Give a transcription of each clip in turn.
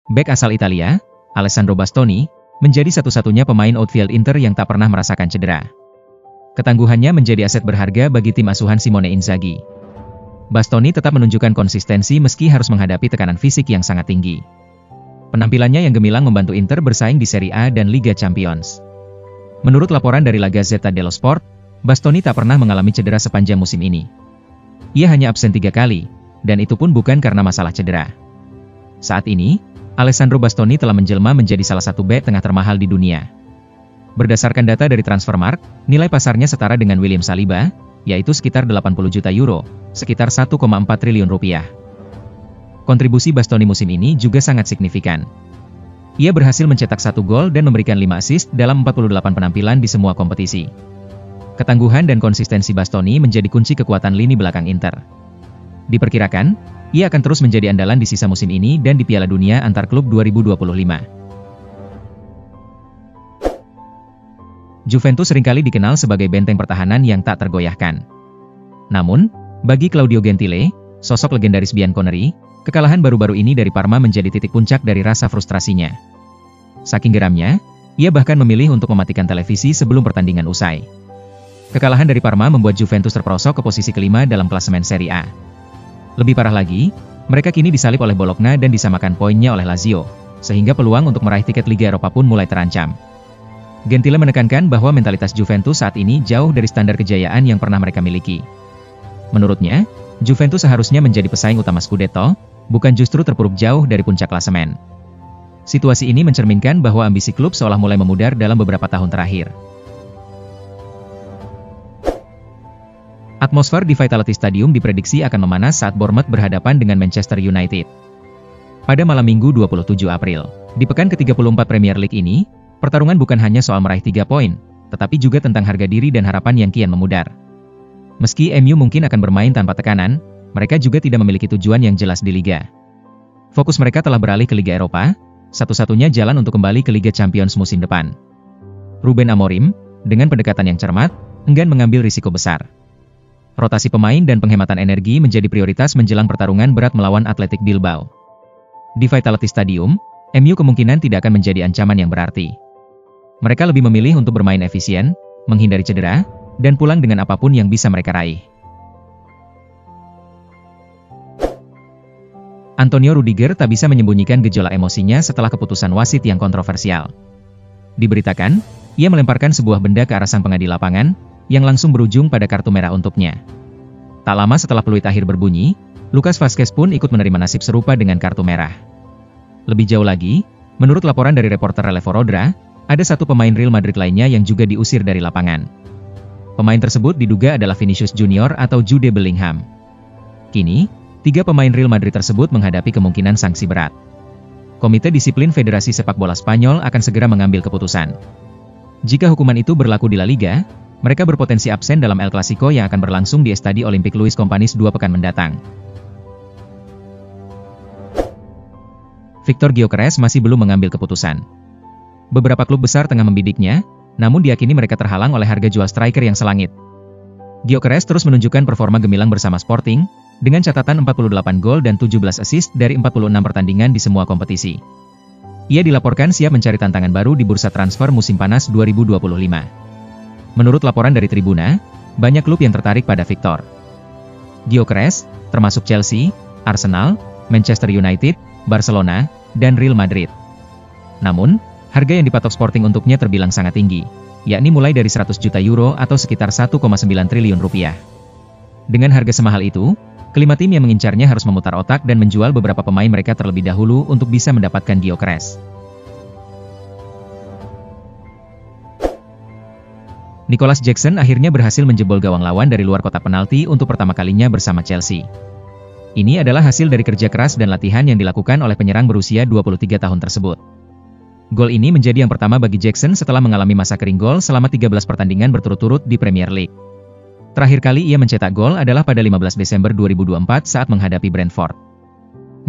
Bek asal Italia, Alessandro Bastoni, menjadi satu-satunya pemain outfield Inter yang tak pernah merasakan cedera. Ketangguhannya menjadi aset berharga bagi tim asuhan Simone Inzaghi. Bastoni tetap menunjukkan konsistensi meski harus menghadapi tekanan fisik yang sangat tinggi. Penampilannya yang gemilang membantu Inter bersaing di Serie A dan Liga Champions. Menurut laporan dari La Gazzetta dello Sport, Bastoni tak pernah mengalami cedera sepanjang musim ini. Ia hanya absen 3 kali, dan itu pun bukan karena masalah cedera. Saat ini, Alessandro Bastoni telah menjelma menjadi salah satu bek tengah termahal di dunia. Berdasarkan data dari Transfermarkt, nilai pasarnya setara dengan William Saliba, yaitu sekitar 80 juta euro, sekitar 1,4 triliun rupiah. Kontribusi Bastoni musim ini juga sangat signifikan. Ia berhasil mencetak 1 gol dan memberikan 5 assist dalam 48 penampilan di semua kompetisi. Ketangguhan dan konsistensi Bastoni menjadi kunci kekuatan lini belakang Inter. Diperkirakan, ia akan terus menjadi andalan di sisa musim ini dan di Piala Dunia antar klub 2025. Juventus seringkali dikenal sebagai benteng pertahanan yang tak tergoyahkan. Namun, bagi Claudio Gentile, sosok legendaris Bianconeri, kekalahan baru-baru ini dari Parma menjadi titik puncak dari rasa frustrasinya. Saking geramnya, ia bahkan memilih untuk mematikan televisi sebelum pertandingan usai. Kekalahan dari Parma membuat Juventus terperosok ke posisi kelima dalam klasemen Serie A. Lebih parah lagi, mereka kini disalip oleh Bologna dan disamakan poinnya oleh Lazio, sehingga peluang untuk meraih tiket Liga Eropa pun mulai terancam. Gentile menekankan bahwa mentalitas Juventus saat ini jauh dari standar kejayaan yang pernah mereka miliki. Menurutnya, Juventus seharusnya menjadi pesaing utama Scudetto, bukan justru terpuruk jauh dari puncak klasemen. Situasi ini mencerminkan bahwa ambisi klub seolah mulai memudar dalam beberapa tahun terakhir. Atmosfer di Vitality Stadium diprediksi akan memanas saat Bournemouth berhadapan dengan Manchester United. Pada malam Minggu 27 April, di pekan ke-34 Premier League ini, pertarungan bukan hanya soal meraih 3 poin, tetapi juga tentang harga diri dan harapan yang kian memudar. Meski MU mungkin akan bermain tanpa tekanan, mereka juga tidak memiliki tujuan yang jelas di Liga. Fokus mereka telah beralih ke Liga Eropa, satu-satunya jalan untuk kembali ke Liga Champions musim depan. Ruben Amorim, dengan pendekatan yang cermat, enggan mengambil risiko besar. Rotasi pemain dan penghematan energi menjadi prioritas menjelang pertarungan berat melawan Athletic Bilbao. Di Vitality Stadium, MU kemungkinan tidak akan menjadi ancaman yang berarti. Mereka lebih memilih untuk bermain efisien, menghindari cedera, dan pulang dengan apapun yang bisa mereka raih. Antonio Rudiger tak bisa menyembunyikan gejolak emosinya setelah keputusan wasit yang kontroversial. Diberitakan, ia melemparkan sebuah benda ke arah sang pengadil lapangan, yang langsung berujung pada kartu merah untuknya. Tak lama setelah peluit akhir berbunyi, Lucas Vazquez pun ikut menerima nasib serupa dengan kartu merah. Lebih jauh lagi, menurut laporan dari reporter Relevo Rodra, ada satu pemain Real Madrid lainnya yang juga diusir dari lapangan. Pemain tersebut diduga adalah Vinicius Junior atau Jude Bellingham. Kini, 3 pemain Real Madrid tersebut menghadapi kemungkinan sanksi berat. Komite Disiplin Federasi Sepak Bola Spanyol akan segera mengambil keputusan. Jika hukuman itu berlaku di La Liga, mereka berpotensi absen dalam El Clasico yang akan berlangsung di Estadio Olympique Luis Companys 2 pekan mendatang. Victor Gyökeres masih belum mengambil keputusan. Beberapa klub besar tengah membidiknya, namun diyakini mereka terhalang oleh harga jual striker yang selangit. Gyökeres terus menunjukkan performa gemilang bersama Sporting, dengan catatan 48 gol dan 17 assist dari 46 pertandingan di semua kompetisi. Ia dilaporkan siap mencari tantangan baru di bursa transfer musim panas 2025. Menurut laporan dari Tribuna, banyak klub yang tertarik pada Victor Gyökeres, termasuk Chelsea, Arsenal, Manchester United, Barcelona, dan Real Madrid. Namun, harga yang dipatok Sporting untuknya terbilang sangat tinggi, yakni mulai dari 100 juta euro atau sekitar 1,9 triliun rupiah. Dengan harga semahal itu, kelima tim yang mengincarnya harus memutar otak dan menjual beberapa pemain mereka terlebih dahulu untuk bisa mendapatkan Gyökeres. Nicholas Jackson akhirnya berhasil menjebol gawang lawan dari luar kotak penalti untuk pertama kalinya bersama Chelsea. Ini adalah hasil dari kerja keras dan latihan yang dilakukan oleh penyerang berusia 23 tahun tersebut. Gol ini menjadi yang pertama bagi Jackson setelah mengalami masa kering gol selama 13 pertandingan berturut-turut di Premier League. Terakhir kali ia mencetak gol adalah pada 15 Desember 2024 saat menghadapi Brentford.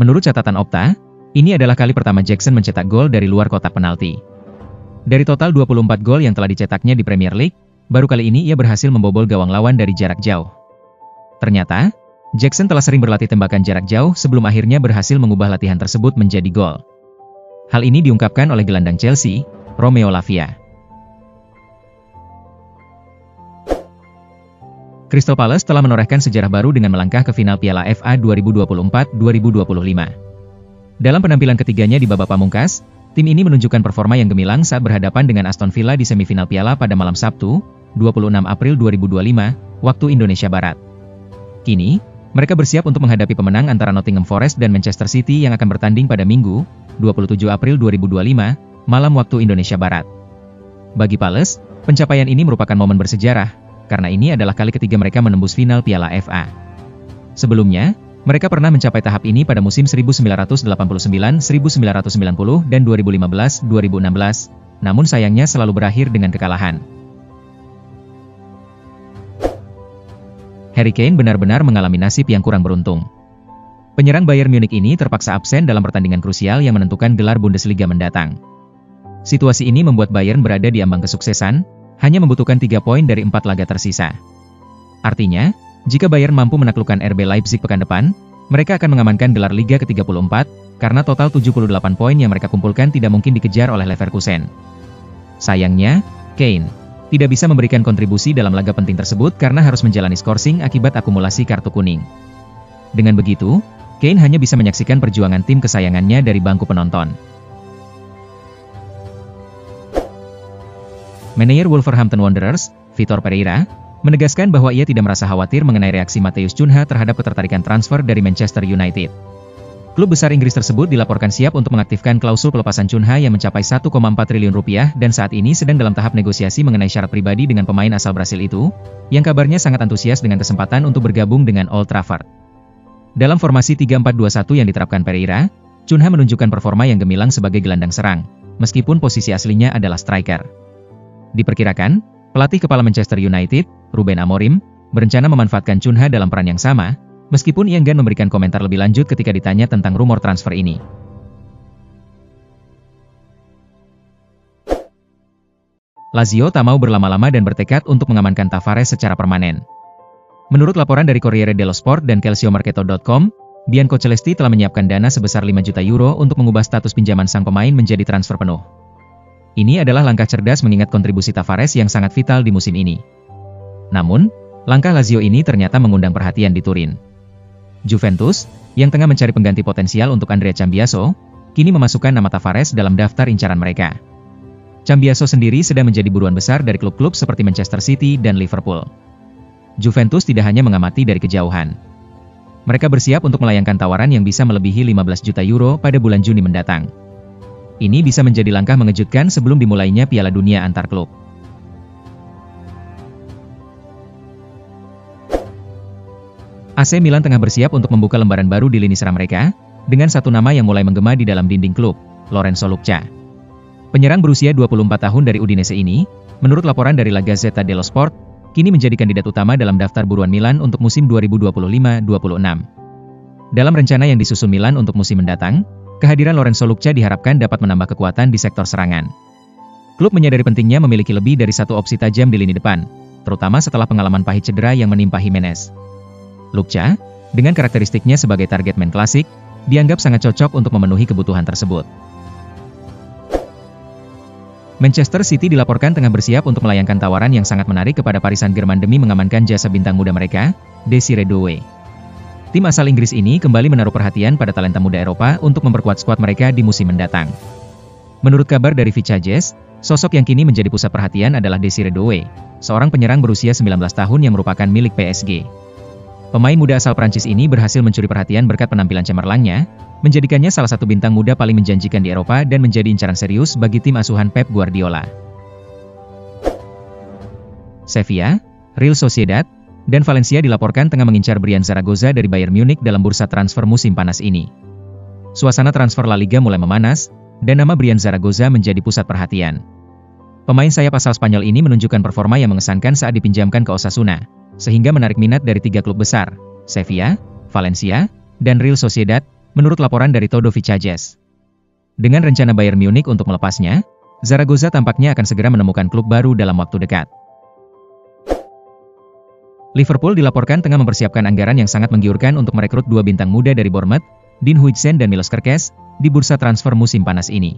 Menurut catatan Opta, ini adalah kali pertama Jackson mencetak gol dari luar kotak penalti. Dari total 24 gol yang telah dicetaknya di Premier League, baru kali ini ia berhasil membobol gawang lawan dari jarak jauh. Ternyata, Jackson telah sering berlatih tembakan jarak jauh sebelum akhirnya berhasil mengubah latihan tersebut menjadi gol. Hal ini diungkapkan oleh gelandang Chelsea, Romeo Lavia. Crystal Palace telah menorehkan sejarah baru dengan melangkah ke final Piala FA 2024-2025. Dalam penampilan ketiganya di babak pamungkas, tim ini menunjukkan performa yang gemilang saat berhadapan dengan Aston Villa di semifinal Piala pada malam Sabtu, 26 April 2025, waktu Indonesia Barat. Kini, mereka bersiap untuk menghadapi pemenang antara Nottingham Forest dan Manchester City yang akan bertanding pada Minggu, 27 April 2025, malam waktu Indonesia Barat. Bagi Palace, pencapaian ini merupakan momen bersejarah, karena ini adalah kali ketiga mereka menembus final Piala FA. Sebelumnya, mereka pernah mencapai tahap ini pada musim 1989-1990 dan 2015-2016, namun sayangnya selalu berakhir dengan kekalahan. Harry Kane benar-benar mengalami nasib yang kurang beruntung. Penyerang Bayern Munich ini terpaksa absen dalam pertandingan krusial yang menentukan gelar Bundesliga mendatang. Situasi ini membuat Bayern berada di ambang kesuksesan, hanya membutuhkan 3 poin dari 4 laga tersisa. Artinya, jika Bayern mampu menaklukkan RB Leipzig pekan depan, mereka akan mengamankan gelar Liga ke-34, karena total 78 poin yang mereka kumpulkan tidak mungkin dikejar oleh Leverkusen. Sayangnya, Kane tidak bisa memberikan kontribusi dalam laga penting tersebut karena harus menjalani skorsing akibat akumulasi kartu kuning. Dengan begitu, Kane hanya bisa menyaksikan perjuangan tim kesayangannya dari bangku penonton. Manajer Wolverhampton Wanderers, Vitor Pereira, menegaskan bahwa ia tidak merasa khawatir mengenai reaksi Matheus Cunha terhadap ketertarikan transfer dari Manchester United. Klub besar Inggris tersebut dilaporkan siap untuk mengaktifkan klausul pelepasan Cunha yang mencapai 1,4 triliun rupiah dan saat ini sedang dalam tahap negosiasi mengenai syarat pribadi dengan pemain asal Brasil itu, yang kabarnya sangat antusias dengan kesempatan untuk bergabung dengan Old Trafford. Dalam formasi 3-4-2-1 yang diterapkan Pereira, Cunha menunjukkan performa yang gemilang sebagai gelandang serang, meskipun posisi aslinya adalah striker. Diperkirakan, pelatih kepala Manchester United, Ruben Amorim, berencana memanfaatkan Cunha dalam peran yang sama, meskipun ia enggan memberikan komentar lebih lanjut ketika ditanya tentang rumor transfer ini. Lazio tak mau berlama-lama dan bertekad untuk mengamankan Tavares secara permanen. Menurut laporan dari Corriere dello Sport dan calciomercato.com, Bianco Celesti telah menyiapkan dana sebesar 5 juta euro untuk mengubah status pinjaman sang pemain menjadi transfer penuh. Ini adalah langkah cerdas mengingat kontribusi Tavares yang sangat vital di musim ini. Namun, langkah Lazio ini ternyata mengundang perhatian di Turin. Juventus, yang tengah mencari pengganti potensial untuk Andrea Cambiaso, kini memasukkan nama Tavares dalam daftar incaran mereka. Cambiaso sendiri sedang menjadi buruan besar dari klub-klub seperti Manchester City dan Liverpool. Juventus tidak hanya mengamati dari kejauhan. Mereka bersiap untuk melayangkan tawaran yang bisa melebihi 15 juta euro pada bulan Juni mendatang. Ini bisa menjadi langkah mengejutkan sebelum dimulainya Piala Dunia antar klub. AC Milan tengah bersiap untuk membuka lembaran baru di lini serang mereka, dengan satu nama yang mulai menggema di dalam dinding klub, Lorenzo Lucca. Penyerang berusia 24 tahun dari Udinese ini, menurut laporan dari La Gazzetta dello Sport, kini menjadi kandidat utama dalam daftar buruan Milan untuk musim 2025-26. Dalam rencana yang disusun Milan untuk musim mendatang, kehadiran Lorenzo Lucca diharapkan dapat menambah kekuatan di sektor serangan. Klub menyadari pentingnya memiliki lebih dari satu opsi tajam di lini depan, terutama setelah pengalaman pahit cedera yang menimpa Jimenez. Lucca, dengan karakteristiknya sebagai target man klasik, dianggap sangat cocok untuk memenuhi kebutuhan tersebut. Manchester City dilaporkan tengah bersiap untuk melayangkan tawaran yang sangat menarik kepada Paris Saint-Germain demi mengamankan jasa bintang muda mereka, Desiree Doué. Tim asal Inggris ini kembali menaruh perhatian pada talenta muda Eropa untuk memperkuat skuad mereka di musim mendatang. Menurut kabar dari Vichages, sosok yang kini menjadi pusat perhatian adalah Desiree Doué, seorang penyerang berusia 19 tahun yang merupakan milik PSG. Pemain muda asal Prancis ini berhasil mencuri perhatian berkat penampilan cemerlangnya, menjadikannya salah satu bintang muda paling menjanjikan di Eropa dan menjadi incaran serius bagi tim asuhan Pep Guardiola. Sevilla, Real Sociedad, dan Valencia dilaporkan tengah mengincar Brian Zaragoza dari Bayern Munich dalam bursa transfer musim panas ini. Suasana transfer La Liga mulai memanas, dan nama Brian Zaragoza menjadi pusat perhatian. Pemain sayap asal Spanyol ini menunjukkan performa yang mengesankan saat dipinjamkan ke Osasuna, sehingga menarik minat dari 3 klub besar, Sevilla, Valencia, dan Real Sociedad, menurut laporan dari Todo Vichages. Dengan rencana Bayern Munich untuk melepasnya, Zaragoza tampaknya akan segera menemukan klub baru dalam waktu dekat. Liverpool dilaporkan tengah mempersiapkan anggaran yang sangat menggiurkan untuk merekrut 2 bintang muda dari Bournemouth, Dean Huijsen dan Milos Kerkez, di bursa transfer musim panas ini.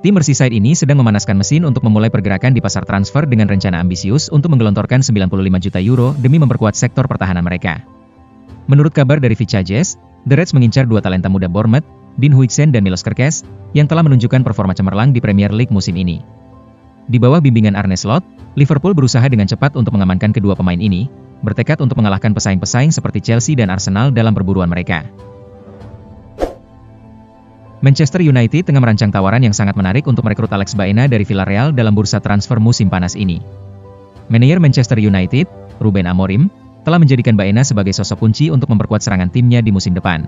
Tim Merseyside ini sedang memanaskan mesin untuk memulai pergerakan di pasar transfer dengan rencana ambisius untuk menggelontorkan 95 juta euro demi memperkuat sektor pertahanan mereka. Menurut kabar dari Vichajes, The Reds mengincar dua talenta muda Bournemouth, Dean Huijsen dan Milos Kerkez, yang telah menunjukkan performa cemerlang di Premier League musim ini. Di bawah bimbingan Arne Slot, Liverpool berusaha dengan cepat untuk mengamankan kedua pemain ini, bertekad untuk mengalahkan pesaing-pesaing seperti Chelsea dan Arsenal dalam perburuan mereka. Manchester United tengah merancang tawaran yang sangat menarik untuk merekrut Alex Baena dari Villarreal dalam bursa transfer musim panas ini. Manajer Manchester United, Ruben Amorim, telah menjadikan Baena sebagai sosok kunci untuk memperkuat serangan timnya di musim depan.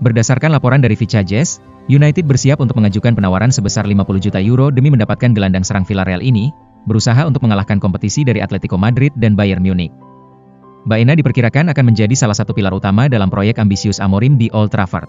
Berdasarkan laporan dari Vichajes, United bersiap untuk mengajukan penawaran sebesar 50 juta euro demi mendapatkan gelandang serang Villarreal ini, berusaha untuk mengalahkan kompetisi dari Atletico Madrid dan Bayern Munich. Baena diperkirakan akan menjadi salah satu pilar utama dalam proyek ambisius Amorim di Old Trafford.